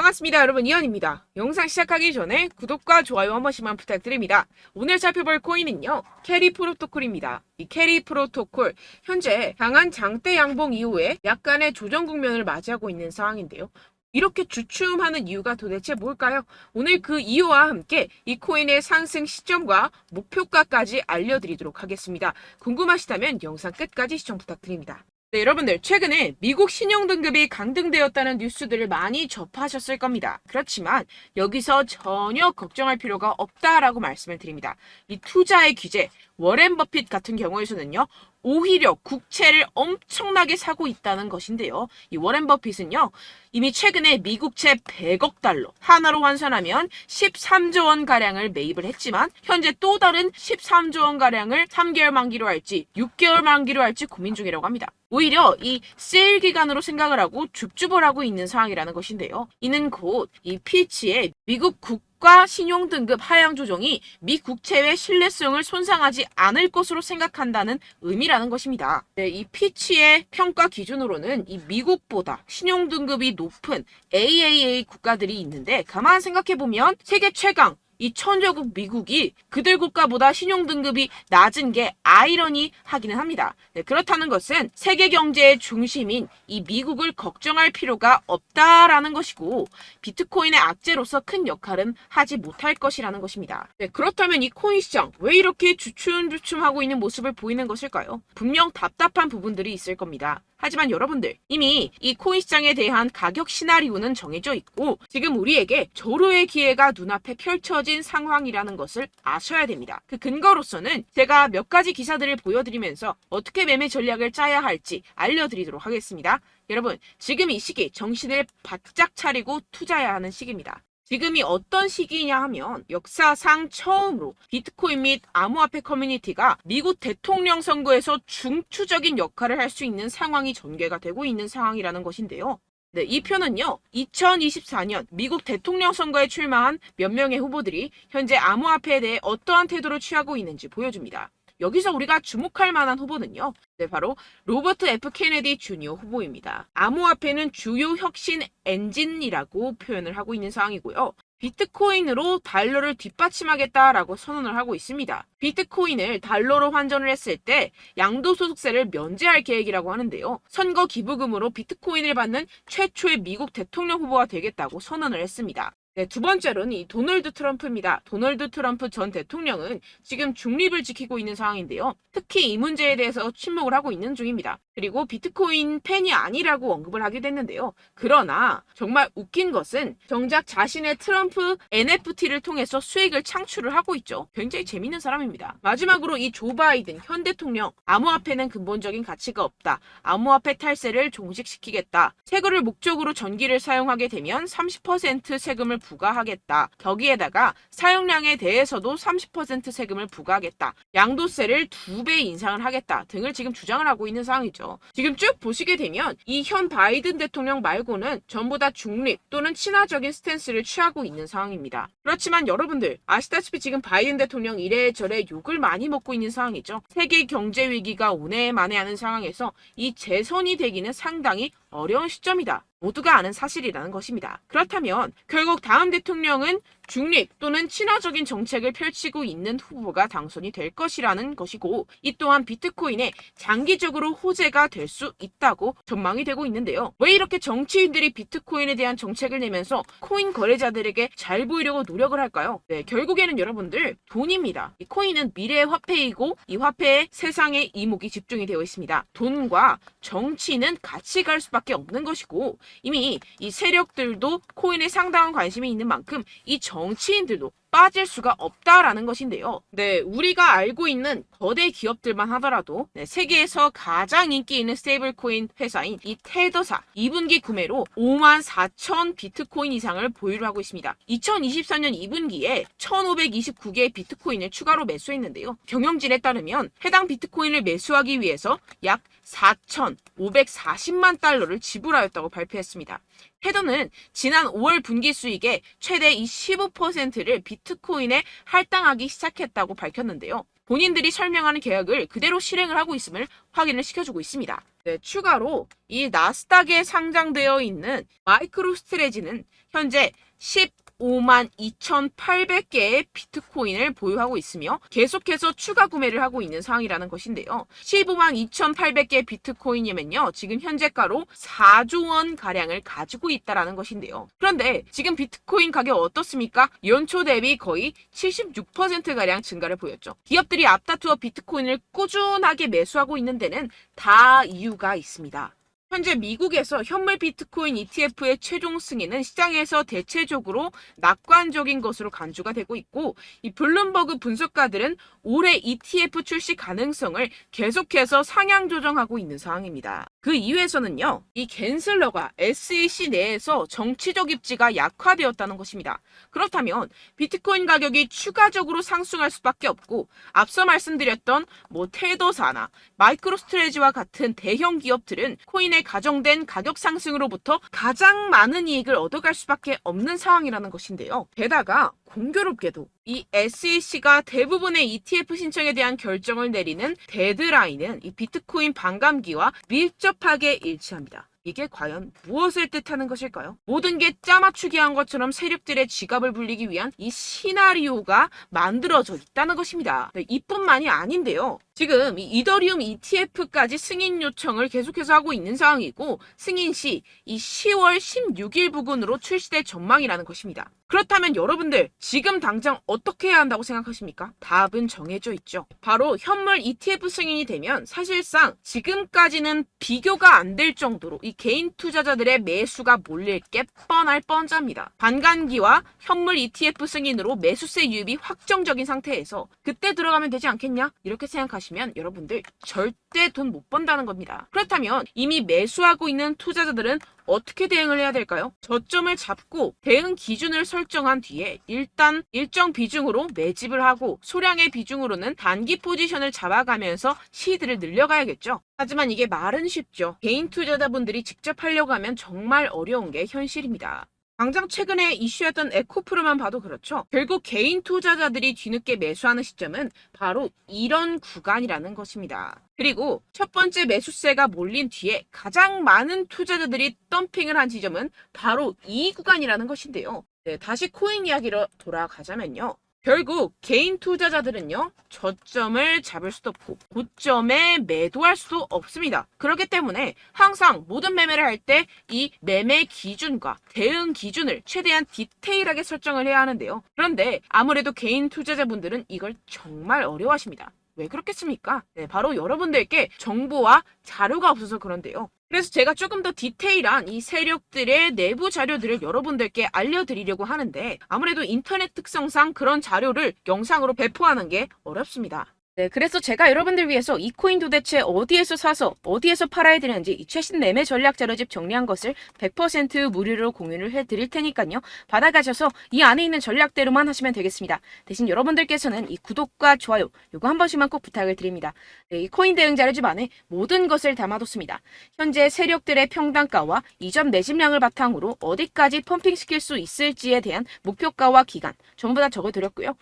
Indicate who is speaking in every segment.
Speaker 1: 반갑습니다. 여러분, 이현입니다. 영상 시작하기 전에 구독과 좋아요 한 번씩만 부탁드립니다. 오늘 살펴볼 코인은요, 캐리 프로토콜입니다. 이 캐리 프로토콜, 현재 강한 장대 양봉 이후에 약간의 조정 국면을 맞이하고 있는 상황인데요. 이렇게 주춤하는 이유가 도대체 뭘까요? 오늘 그 이유와 함께 이 코인의 상승 시점과 목표가까지 알려드리도록 하겠습니다. 궁금하시다면 영상 끝까지 시청 부탁드립니다. 네, 여러분들 최근에 미국 신용등급이 강등되었다는 뉴스들을 많이 접하셨을 겁니다. 그렇지만 여기서 전혀 걱정할 필요가 없다라고 말씀을 드립니다. 이 투자의 규제, 워렌 버핏 같은 경우에서는요, 오히려 국채를 엄청나게 사고 있다는 것인데요. 이 워렌 버핏은요, 이미 최근에 미국채 100억 달러, 하나로 환산하면 13조 원 가량을 매입을 했지만 현재 또 다른 13조 원 가량을 3개월 만기로 할지 6개월 만기로 할지 고민 중이라고 합니다. 오히려 이 세일 기간으로 생각을 하고 줍줍을 하고 있는 상황이라는 것인데요. 이는 곧 이 피치의 미국 국가 신용등급 하향 조정이 미 국채의 신뢰성을 손상하지 않을 것으로 생각한다는 의미라는 것입니다. 네, 이 피치의 평가 기준으로는 이 미국보다 신용등급이 높은 AAA 국가들이 있는데, 가만 생각해보면 세계 최강 이 천조국 미국이 그들 국가보다 신용등급이 낮은 게 아이러니하기는 합니다. 네, 그렇다는 것은 세계 경제의 중심인 이 미국을 걱정할 필요가 없다라는 것이고, 비트코인의 악재로서 큰 역할은 하지 못할 것이라는 것입니다. 네, 그렇다면 이 코인 시장 왜 이렇게 주춤주춤하고 있는 모습을 보이는 것일까요? 분명 답답한 부분들이 있을 겁니다. 하지만 여러분들, 이미 이 코인 시장에 대한 가격 시나리오는 정해져 있고 지금 우리에게 조로의 기회가 눈앞에 펼쳐진 상황이라는 것을 아셔야 됩니다. 그 근거로서는 제가 몇 가지 기사들을 보여드리면서 어떻게 매매 전략을 짜야 할지 알려드리도록 하겠습니다. 여러분, 지금 이 시기 정신을 바짝 차리고 투자해야 하는 시기입니다. 지금이 어떤 시기냐 하면 역사상 처음으로 비트코인 및 암호화폐 커뮤니티가 미국 대통령 선거에서 중추적인 역할을 할 수 있는 상황이 전개가 되고 있는 상황이라는 것인데요. 네, 이 표는요, 2024년 미국 대통령 선거에 출마한 몇 명의 후보들이 현재 암호화폐에 대해 어떠한 태도를 취하고 있는지 보여줍니다. 여기서 우리가 주목할 만한 후보는요, 네, 바로 로버트 F 케네디 주니어 후보입니다. 암호화폐는 주요 혁신 엔진이라고 표현을 하고 있는 상황이고요. 비트코인으로 달러를 뒷받침하겠다라고 선언을 하고 있습니다. 비트코인을 달러로 환전을 했을 때 양도소득세를 면제할 계획이라고 하는데요. 선거 기부금으로 비트코인을 받는 최초의 미국 대통령 후보가 되겠다고 선언을 했습니다. 네, 두 번째로는 이 도널드 트럼프입니다. 도널드 트럼프 전 대통령은 지금 중립을 지키고 있는 상황인데요. 특히 이 문제에 대해서 침묵을 하고 있는 중입니다. 그리고 비트코인 팬이 아니라고 언급을 하게 됐는데요. 그러나 정말 웃긴 것은 정작 자신의 트럼프 NFT를 통해서 수익을 창출을 하고 있죠. 굉장히 재밌는 사람입니다. 마지막으로 이 조 바이든 현 대통령, 암호화폐는 근본적인 가치가 없다. 암호화폐 탈세를 종식시키겠다. 세금을 목적으로 전기를 사용하게 되면 30% 세금을 부과하겠다. 거기에다가 사용량에 대해서도 30% 세금을 부과하겠다. 양도세를 2배 인상을 하겠다 등을 지금 주장을 하고 있는 상황이죠. 지금 쭉 보시게 되면 이 현 바이든 대통령 말고는 전부 다 중립 또는 친화적인 스탠스를 취하고 있는 상황입니다. 그렇지만 여러분들 아시다시피 지금 바이든 대통령 이래저래 욕을 많이 먹고 있는 상황이죠. 세계 경제 위기가 오네 만에 하는 상황에서 이 재선이 되기는 상당히 어려운 시점이다. 모두가 아는 사실이라는 것입니다. 그렇다면 결국 다음 대통령은 중립 또는 친화적인 정책을 펼치고 있는 후보가 당선이 될 것이라는 것이고, 이 또한 비트코인에 장기적으로 호재가 될 수 있다고 전망이 되고 있는데요. 왜 이렇게 정치인들이 비트코인에 대한 정책을 내면서 코인 거래자들에게 잘 보이려고 노력을 할까요? 네, 결국에는 여러분들 돈입니다. 이 코인은 미래의 화폐이고 이 화폐에 세상의 이목이 집중이 되어 있습니다. 돈과 정치는 같이 갈 수밖에 없는 것이고, 이미 이 세력들도 코인에 상당한 관심이 있는 만큼 이 정치인들도 빠질 수가 없다라는 것인데요. 네, 우리가 알고 있는 거대 기업들만 하더라도 세계에서 가장 인기 있는 스테이블 코인 회사인 이 테더사 2분기 구매로 54,000 비트코인 이상을 보유를 하고 있습니다. 2024년 2분기에 1,529개의 비트코인을 추가로 매수했는데요. 경영진에 따르면 해당 비트코인을 매수하기 위해서 약 4,540만 달러를 지불하였다고 발표했습니다. 테더는 지난 5월 분기 수익의 최대 15%를 비트코인에 할당하기 시작했다고 밝혔는데요. 본인들이 설명하는 계약을 그대로 실행을 하고 있음을 확인을 시켜주고 있습니다. 네, 추가로 이 나스닥에 상장되어 있는 마이크로스트레지는 현재 15만 2,800개의 비트코인을 보유하고 있으며 계속해서 추가 구매를 하고 있는 상황이라는 것인데요. 15만 2,800개의 비트코인이면요, 지금 현재가로 4조 원 가량을 가지고 있다라는 것인데요. 그런데 지금 비트코인 가격 어떻습니까? 연초 대비 거의 76% 가량 증가를 보였죠. 기업들이 앞다투어 비트코인을 꾸준하게 매수하고 있는 데는 다 이유가 있습니다. 현재 미국에서 현물 비트코인 ETF의 최종 승인은 시장에서 대체적으로 낙관적인 것으로 간주가 되고 있고, 이 블룸버그 분석가들은 올해 ETF 출시 가능성을 계속해서 상향 조정하고 있는 상황입니다. 그 이유에서는요, 이 갠슬러가 SEC 내에서 정치적 입지가 약화되었다는 것입니다. 그렇다면 비트코인 가격이 추가적으로 상승할 수밖에 없고, 앞서 말씀드렸던 테더사나 마이크로스트레지와 같은 대형 기업들은 코인의 가정된 가격 상승으로부터 가장 많은 이익을 얻어갈 수밖에 없는 상황이라는 것인데요. 게다가 공교롭게도 이 SEC가 대부분의 ETF 신청에 대한 결정을 내리는 데드라인은 이 비트코인 반감기와 밀접하게 일치합니다. 이게 과연 무엇을 뜻하는 것일까요? 모든 게 짜맞추기 한 것처럼 세력들의 지갑을 불리기 위한 이 시나리오가 만들어져 있다는 것입니다. 네, 이뿐만이 아닌데요. 지금 이 이더리움 ETF까지 승인 요청을 계속해서 하고 있는 상황이고, 승인 시 이 10월 16일 부근으로 출시될 전망이라는 것입니다. 그렇다면 여러분들 지금 당장 어떻게 해야 한다고 생각하십니까? 답은 정해져 있죠. 바로 현물 ETF 승인이 되면 사실상 지금까지는 비교가 안 될 정도로 이 개인 투자자들의 매수가 몰릴 게 뻔할 뻔잡니다. 반감기와 현물 ETF 승인으로 매수세 유입이 확정적인 상태에서 그때 들어가면 되지 않겠냐? 이렇게 생각하시면 여러분들 절대 돈 못 번다는 겁니다. 그렇다면 이미 매수하고 있는 투자자들은 어떻게 대응을 해야 될까요? 저점을 잡고 대응 기준을 설정한 뒤에 일단 일정 비중으로 매집을 하고 소량의 비중으로는 단기 포지션을 잡아가면서 시드를 늘려가야겠죠. 하지만 이게 말은 쉽죠. 개인 투자자분들이 직접 하려고 하면 정말 어려운 게 현실입니다. 당장 최근에 이슈였던 에코프로만 봐도 그렇죠. 결국 개인 투자자들이 뒤늦게 매수하는 시점은 바로 이런 구간이라는 것입니다. 그리고 첫 번째 매수세가 몰린 뒤에 가장 많은 투자자들이 덤핑을 한 지점은 바로 이 구간이라는 것인데요. 네, 다시 코인 이야기로 돌아가자면요. 결국 개인 투자자들은요, 저점을 잡을 수도 없고 고점에 매도할 수도 없습니다. 그렇기 때문에 항상 모든 매매를 할 때 이 매매 기준과 대응 기준을 최대한 디테일하게 설정을 해야 하는데요. 그런데 아무래도 개인 투자자분들은 이걸 정말 어려워하십니다. 왜 그렇겠습니까? 네, 바로 여러분들께 정보와 자료가 없어서 그런데요. 그래서 제가 조금 더 디테일한 이 세력들의 내부 자료들을 여러분들께 알려드리려고 하는데, 아무래도 인터넷 특성상 그런 자료를 영상으로 배포하는 게 어렵습니다. 네, 그래서 제가 여러분들 위해서 이 코인 도대체 어디에서 사서 어디에서 팔아야 되는지 이 최신 매매 전략 자료집 정리한 것을 100% 무료로 공유를 해드릴 테니까요. 받아가셔서 이 안에 있는 전략대로만 하시면 되겠습니다. 대신 여러분들께서는 이 구독과 좋아요 요거 한 번씩만 꼭 부탁을 드립니다. 네, 이 코인 대응 자료집 안에 모든 것을 담아뒀습니다. 현재 세력들의 평단가와 이전 매집량을 바탕으로 어디까지 펌핑시킬 수 있을지에 대한 목표가와 기간 전부 다 적어드렸고요.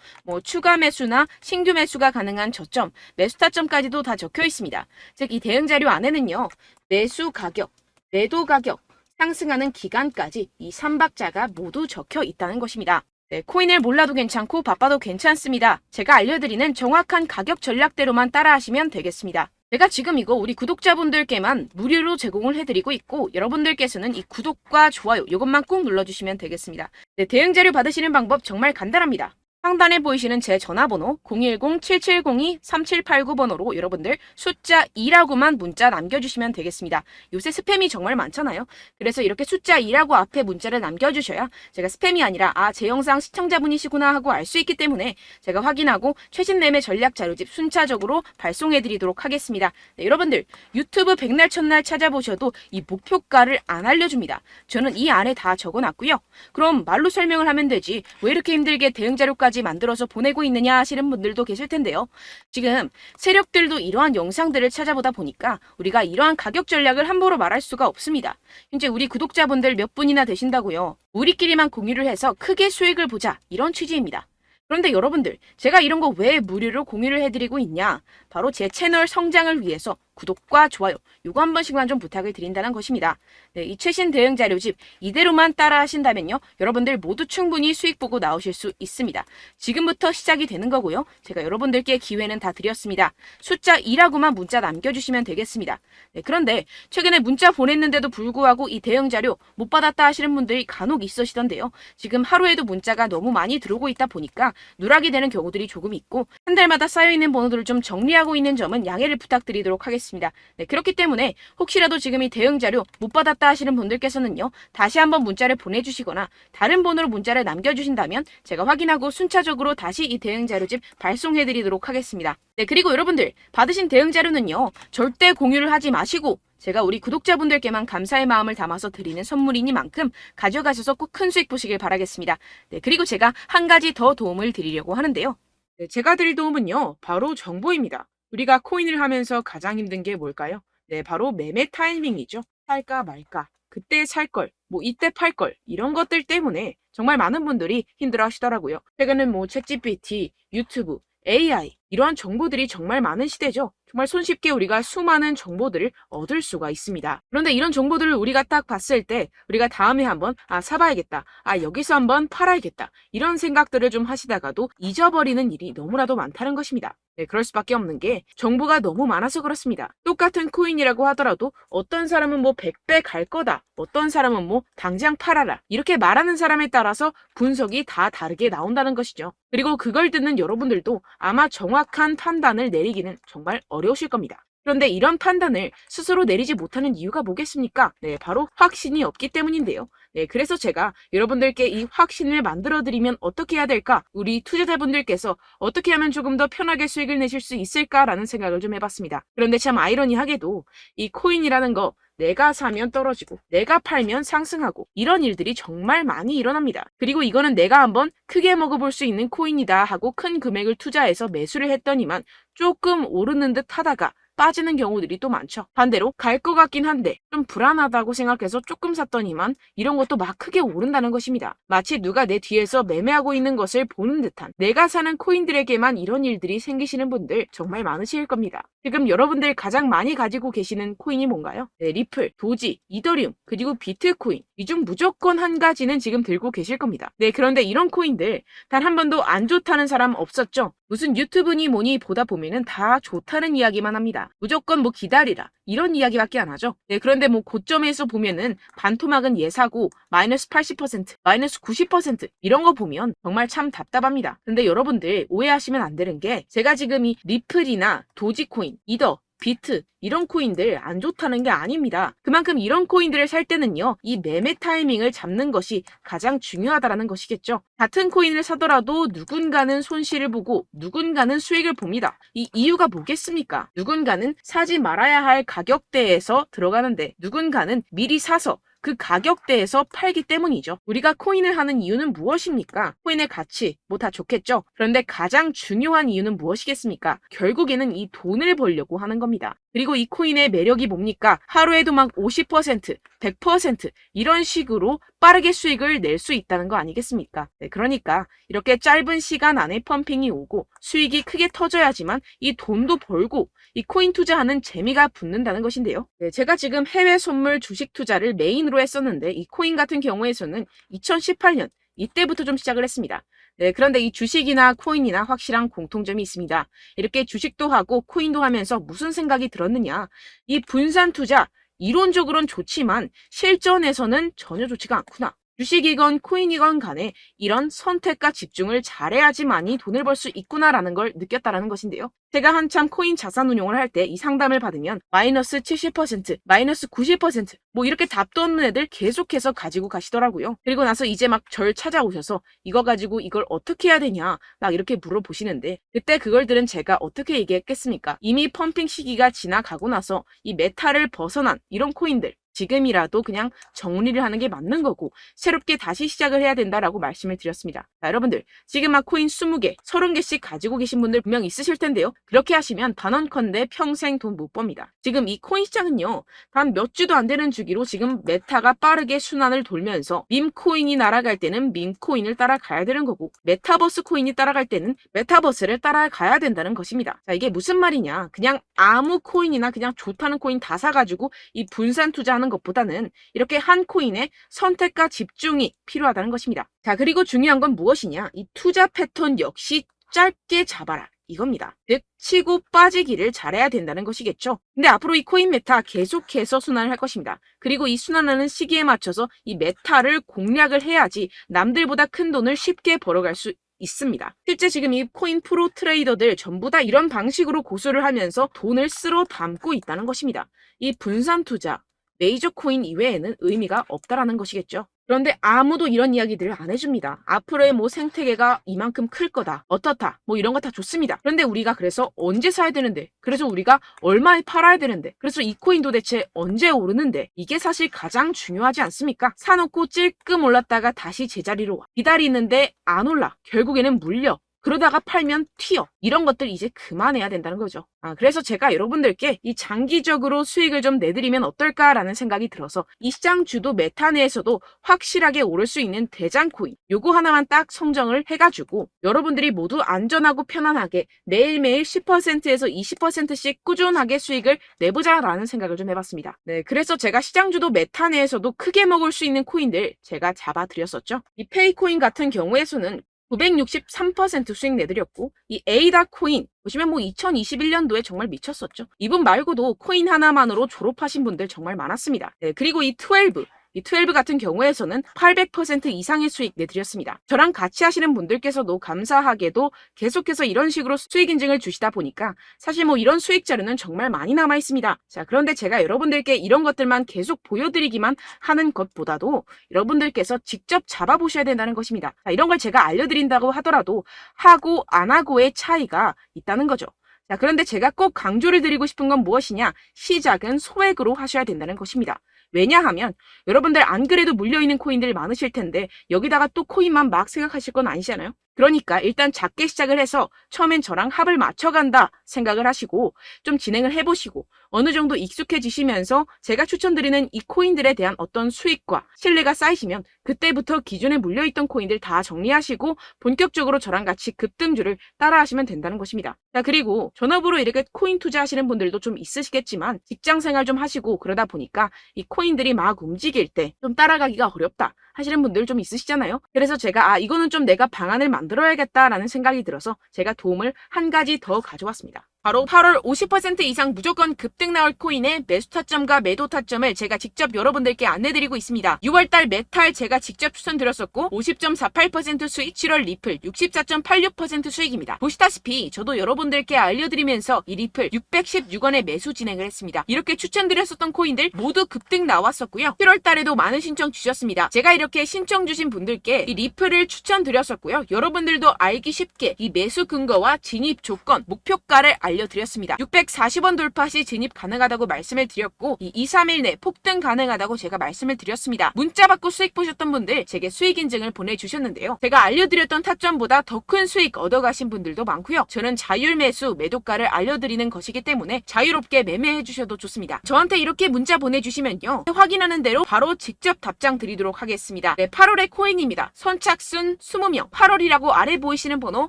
Speaker 1: 추가 매수나 신규 매수가 가능한 저점, 매수 타점까지도 다 적혀 있습니다. 즉, 이 대응 자료 안에는요, 매수 가격, 매도 가격, 상승하는 기간까지 이 3박자가 모두 적혀 있다는 것입니다. 네, 코인을 몰라도 괜찮고 바빠도 괜찮습니다. 제가 알려드리는 정확한 가격 전략대로만 따라하시면 되겠습니다. 제가 지금 이거 우리 구독자분들께만 무료로 제공을 해드리고 있고, 여러분들께서는 이 구독과 좋아요 이것만 꼭 눌러주시면 되겠습니다. 네, 대응 자료 받으시는 방법 정말 간단합니다. 상단에 보이시는 제 전화번호 010-7702-3789번호로 여러분들 숫자 2라고만 문자 남겨주시면 되겠습니다. 요새 스팸이 정말 많잖아요. 그래서 이렇게 숫자 2라고 앞에 문자를 남겨주셔야 제가 스팸이 아니라 제 영상 시청자분이시구나 하고 알 수 있기 때문에 제가 확인하고 최신 매매 전략 자료집 순차적으로 발송해드리도록 하겠습니다. 네, 여러분들 유튜브 백날 첫날 찾아보셔도 이 목표가를 안 알려줍니다. 저는 이 안에 다 적어놨고요. 그럼 말로 설명을 하면 되지 왜 이렇게 힘들게 대응 자료까지 만들어서 보내고 있느냐 하시는 분들도 계실 텐데요. 지금 세력들도 이러한 영상들을 찾아보다 보니까 우리가 이러한 가격 전략을 함부로 말할 수가 없습니다. 현재 우리 구독자분들 몇 분이나 되신다고요. 우리끼리만 공유를 해서 크게 수익을 보자 이런 취지입니다. 그런데 여러분들 제가 이런 거 왜 무료로 공유를 해드리고 있냐? 바로 제 채널 성장을 위해서 구독과 좋아요 요거 한 번씩만 좀 부탁을 드린다는 것입니다. 네, 이 최신 대응 자료집 이대로만 따라 하신다면요. 여러분들 모두 충분히 수익 보고 나오실 수 있습니다. 지금부터 시작이 되는 거고요. 제가 여러분들께 기회는 다 드렸습니다. 숫자 2라고만 문자 남겨주시면 되겠습니다. 네, 그런데 최근에 문자 보냈는데도 불구하고 이 대응 자료 못 받았다 하시는 분들이 간혹 있으시던데요. 지금 하루에도 문자가 너무 많이 들어오고 있다 보니까 누락이 되는 경우들이 조금 있고 한 달마다 쌓여있는 번호들을 좀 정리하고 있는 점은 양해를 부탁드리도록 하겠습니다. 네, 그렇기 때문에 혹시라도 지금 이 대응 자료 못 받았다 하시는 분들께서는요. 다시 한번 문자를 보내주시거나 다른 번호로 문자를 남겨주신다면 제가 확인하고 순차적으로 다시 이 대응 자료집 발송해드리도록 하겠습니다. 네, 그리고 여러분들 받으신 대응 자료는요. 절대 공유를 하지 마시고 제가 우리 구독자분들께만 감사의 마음을 담아서 드리는 선물이니만큼 가져가셔서 꼭 큰 수익 보시길 바라겠습니다. 네, 그리고 제가 한 가지 더 도움을 드리려고 하는데요. 네, 제가 드릴 도움은요. 바로 정보입니다. 우리가 코인을 하면서 가장 힘든 게 뭘까요? 네, 바로 매매 타이밍이죠. 살까 말까, 그때 살 걸, 뭐 이때 팔 걸, 이런 것들 때문에 정말 많은 분들이 힘들어 하시더라고요. 최근은 뭐 챗GPT, 유튜브, AI 이러한 정보들이 정말 많은 시대죠. 정말 손쉽게 우리가 수많은 정보들을 얻을 수가 있습니다. 그런데 이런 정보들을 우리가 딱 봤을 때 우리가 다음에 한번 사봐야겠다. 여기서 한번 팔아야겠다. 이런 생각들을 좀 하시다가도 잊어버리는 일이 너무나도 많다는 것입니다. 네, 그럴 수밖에 없는 게 정보가 너무 많아서 그렇습니다. 똑같은 코인이라고 하더라도 어떤 사람은 뭐 100배 갈 거다. 어떤 사람은 뭐 당장 팔아라. 이렇게 말하는 사람에 따라서 분석이 다 다르게 나온다는 것이죠. 그리고 그걸 듣는 여러분들도 아마 정확한 판단을 내리기는 정말 어려우실 겁니다. 그런데 이런 판단을 스스로 내리지 못하는 이유가 뭐겠습니까? 네, 바로 확신이 없기 때문인데요. 네, 그래서 제가 여러분들께 이 확신을 만들어드리면 어떻게 해야 될까? 우리 투자자분들께서 어떻게 하면 조금 더 편하게 수익을 내실 수 있을까라는 생각을 좀 해봤습니다. 그런데 참 아이러니하게도 이 코인이라는 거 내가 사면 떨어지고 내가 팔면 상승하고 이런 일들이 정말 많이 일어납니다. 그리고 이거는 내가 한번 크게 먹어볼 수 있는 코인이다 하고 큰 금액을 투자해서 매수를 했더니만 조금 오르는 듯 하다가 빠지는 경우들이 또 많죠. 반대로 갈 것 같긴 한데 좀 불안하다고 생각해서 조금 샀더니만 이런 것도 막 크게 오른다는 것입니다. 마치 누가 내 뒤에서 매매하고 있는 것을 보는 듯한 내가 사는 코인들에게만 이런 일들이 생기시는 분들 정말 많으실 겁니다. 지금 여러분들 가장 많이 가지고 계시는 코인이 뭔가요? 네, 리플, 도지, 이더리움, 그리고 비트코인 이 중 무조건 한 가지는 지금 들고 계실 겁니다. 네, 그런데 이런 코인들 단 한 번도 안 좋다는 사람 없었죠? 무슨 유튜브니 뭐니 보다 보면은 다 좋다는 이야기만 합니다. 무조건 뭐 기다리라 이런 이야기밖에 안 하죠. 네, 그런데 뭐 고점에서 보면은 반토막은 예사고 마이너스 80%, 마이너스 90% 이런 거 보면 정말 참 답답합니다. 근데 여러분들 오해하시면 안 되는 게 제가 지금 이 리플이나 도지코인, 이더, 비트 이런 코인들 안 좋다는 게 아닙니다. 그만큼 이런 코인들을 살 때는요. 이 매매 타이밍을 잡는 것이 가장 중요하다는 것이겠죠. 같은 코인을 사더라도 누군가는 손실을 보고 누군가는 수익을 봅니다. 이 이유가 뭐겠습니까? 누군가는 사지 말아야 할 가격대에서 들어가는데 누군가는 미리 사서 그 가격대에서 팔기 때문이죠. 우리가 코인을 하는 이유는 무엇입니까? 코인의 가치, 뭐 다 좋겠죠? 그런데 가장 중요한 이유는 무엇이겠습니까? 결국에는 이 돈을 벌려고 하는 겁니다. 그리고 이 코인의 매력이 뭡니까? 하루에도 막 50%, 100% 이런 식으로 빠르게 수익을 낼 수 있다는 거 아니겠습니까? 네, 그러니까 이렇게 짧은 시간 안에 펌핑이 오고 수익이 크게 터져야지만 이 돈도 벌고 이 코인 투자하는 재미가 붙는다는 것인데요. 네, 제가 지금 해외 선물 주식 투자를 메인으로 했었는데 이 코인 같은 경우에서는 2018년 이때부터 좀 시작을 했습니다. 네, 그런데 이 주식이나 코인이나 확실한 공통점이 있습니다. 이렇게 주식도 하고 코인도 하면서 무슨 생각이 들었느냐. 이 분산 투자, 이론적으로는 좋지만 실전에서는 전혀 좋지가 않구나. 주식이건 코인이건 간에 이런 선택과 집중을 잘해야지만이 돈을 벌 수 있구나라는 걸 느꼈다라는 것인데요. 제가 한참 코인 자산 운용을 할 때 이 상담을 받으면 마이너스 70%, 마이너스 90%, 뭐 이렇게 답도 없는 애들 계속해서 가지고 가시더라고요. 그리고 나서 이제 막 절 찾아오셔서 이거 가지고 이걸 어떻게 해야 되냐 막 이렇게 물어보시는데 그때 그걸 들은 제가 어떻게 얘기했겠습니까? 이미 펌핑 시기가 지나가고 나서 이 메타를 벗어난 이런 코인들 지금이라도 그냥 정리를 하는 게 맞는 거고 새롭게 다시 시작을 해야 된다라고 말씀을 드렸습니다. 자, 여러분들 지금 막 코인 20개, 30개씩 가지고 계신 분들 분명 있으실 텐데요. 그렇게 하시면 단언컨대 평생 돈 못 법니다. 지금 이 코인 시장은요. 단 몇 주도 안 되는 주기로 지금 메타가 빠르게 순환을 돌면서 밈코인이 날아갈 때는 밈코인을 따라가야 되는 거고 메타버스 코인이 따라갈 때는 메타버스를 따라가야 된다는 것입니다. 자, 이게 무슨 말이냐. 그냥 아무 코인이나 그냥 좋다는 코인 다 사가지고 이 분산 투자하는 것보다는 이렇게 한 코인에 선택과 집중이 필요하다는 것입니다. 자, 그리고 중요한 건 무엇이냐. 이 투자 패턴 역시 짧게 잡아라. 이겁니다. 즉 치고 빠지기를 잘해야 된다는 것이겠죠. 근데 앞으로 이 코인 메타 계속해서 순환을 할 것입니다. 그리고 이 순환하는 시기에 맞춰서 이 메타를 공략을 해야지 남들보다 큰 돈을 쉽게 벌어갈 수 있습니다. 실제 지금 이 코인 프로 트레이더들 전부 다 이런 방식으로 고수를 하면서 돈을 쓸어 담고 있다는 것입니다. 이 분산 투자, 메이저 코인 이외에는 의미가 없다라는 것이겠죠. 그런데 아무도 이런 이야기들을 안 해줍니다. 앞으로의 뭐 생태계가 이만큼 클 거다. 어떻다. 뭐 이런 거 다 좋습니다. 그런데 우리가 그래서 언제 사야 되는데? 그래서 우리가 얼마에 팔아야 되는데? 그래서 이 코인도 대체 언제 오르는데? 이게 사실 가장 중요하지 않습니까? 사놓고 찔끔 올랐다가 다시 제자리로 와. 기다리는데 안 올라. 결국에는 물려. 그러다가 팔면 튀어. 이런 것들 이제 그만해야 된다는 거죠. 그래서 제가 여러분들께 이 장기적으로 수익을 좀 내드리면 어떨까라는 생각이 들어서 이 시장 주도 메타 내에서도 확실하게 오를 수 있는 대장 코인 요거 하나만 딱 선정을 해가지고 여러분들이 모두 안전하고 편안하게 매일매일 10%에서 20%씩 꾸준하게 수익을 내보자라는 생각을 좀 해봤습니다. 네, 그래서 제가 시장 주도 메타 내에서도 크게 먹을 수 있는 코인들 제가 잡아드렸었죠. 이 페이코인 같은 경우에서는 963% 수익 내드렸고 이 에이다 코인 보시면 뭐 2021년도에 정말 미쳤었죠. 이분 말고도 코인 하나만으로 졸업하신 분들 정말 많았습니다. 네, 그리고 이 12 같은 경우에서는 800% 이상의 수익 내드렸습니다. 저랑 같이 하시는 분들께서도 감사하게도 계속해서 이런 식으로 수익 인증을 주시다 보니까 사실 뭐 이런 수익 자료는 정말 많이 남아 있습니다. 자, 그런데 제가 여러분들께 이런 것들만 계속 보여드리기만 하는 것보다도 여러분들께서 직접 잡아보셔야 된다는 것입니다. 자, 이런 걸 제가 알려드린다고 하더라도 하고 안 하고의 차이가 있다는 거죠. 자, 그런데 제가 꼭 강조를 드리고 싶은 건 무엇이냐? 시작은 소액으로 하셔야 된다는 것입니다. 왜냐하면 여러분들 안 그래도 물려있는 코인들 많으실 텐데 여기다가 또 코인만 막 생각하실 건 아니잖아요. 그러니까 일단 작게 시작을 해서 처음엔 저랑 합을 맞춰간다 생각을 하시고 좀 진행을 해보시고 어느 정도 익숙해지시면서 제가 추천드리는 이 코인들에 대한 어떤 수익과 신뢰가 쌓이시면 그때부터 기존에 물려있던 코인들 다 정리하시고 본격적으로 저랑 같이 급등주를 따라하시면 된다는 것입니다. 자, 그리고 전업으로 이렇게 코인 투자하시는 분들도 좀 있으시겠지만 직장생활 좀 하시고 그러다 보니까 이 코인들이 막 움직일 때 좀 따라가기가 어렵다 하시는 분들 좀 있으시잖아요. 그래서 제가 이거는 좀 내가 방안을 만들어야겠다라는 생각이 들어서 제가 도움을 한 가지 더 가져왔습니다. 바로 8월 50% 이상 무조건 급등 나올 코인의 매수 타점과 매도 타점을 제가 직접 여러분들께 안내드리고 있습니다. 6월달 메탈 제가 직접 추천드렸었고 50.48% 수익, 7월 리플 64.86% 수익입니다. 보시다시피 저도 여러분들께 알려드리면서 이 리플 616원에 매수 진행을 했습니다. 이렇게 추천드렸었던 코인들 모두 급등 나왔었고요. 7월달에도 많은 신청 주셨습니다. 제가 이렇게 신청 주신 분들께 이 리플을 추천드렸었고요. 여러분들도 알기 쉽게 이 매수 근거와 진입 조건, 목표가를 알려드렸습니다. 640원 돌파 시 진입 가능하다고 말씀을 드렸고 이 2-3일 내 폭등 가능하다고 제가 말씀을 드렸습니다. 문자 받고 수익 보셨던 분들 제게 수익 인증을 보내주셨는데요. 제가 알려드렸던 타점보다 더 큰 수익 얻어가신 분들도 많고요. 저는 자율 매수 매도가를 알려드리는 것이기 때문에 자유롭게 매매해 주셔도 좋습니다. 저한테 이렇게 문자 보내주시면요. 확인하는 대로 바로 직접 답장 드리도록 하겠습니다. 네, 8월의 코인입니다. 선착순 20명 8월이라고 아래 보이시는 번호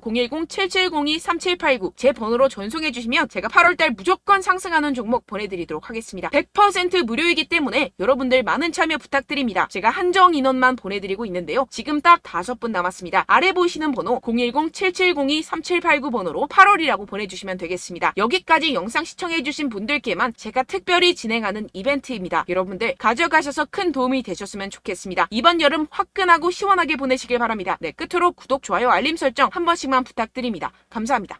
Speaker 1: 010-7702-3789 제 번호로 전송해 주시면 제가 8월달 무조건 상승하는 종목 보내드리도록 하겠습니다. 100% 무료이기 때문에 여러분들 많은 참여 부탁드립니다. 제가 한정 인원만 보내드리고 있는데요. 지금 딱 5분 남았습니다. 아래 보이시는 번호 010-7702-3789 번호로 8월이라고 보내주시면 되겠습니다. 여기까지 영상 시청해주신 분들께만 제가 특별히 진행하는 이벤트입니다. 여러분들 가져가셔서 큰 도움이 되셨으면 좋겠습니다. 이번 여름 화끈하고 시원하게 보내시길 바랍니다. 네, 끝으로 구독, 좋아요, 알림 설정 한 번씩만 부탁드립니다. 감사합니다.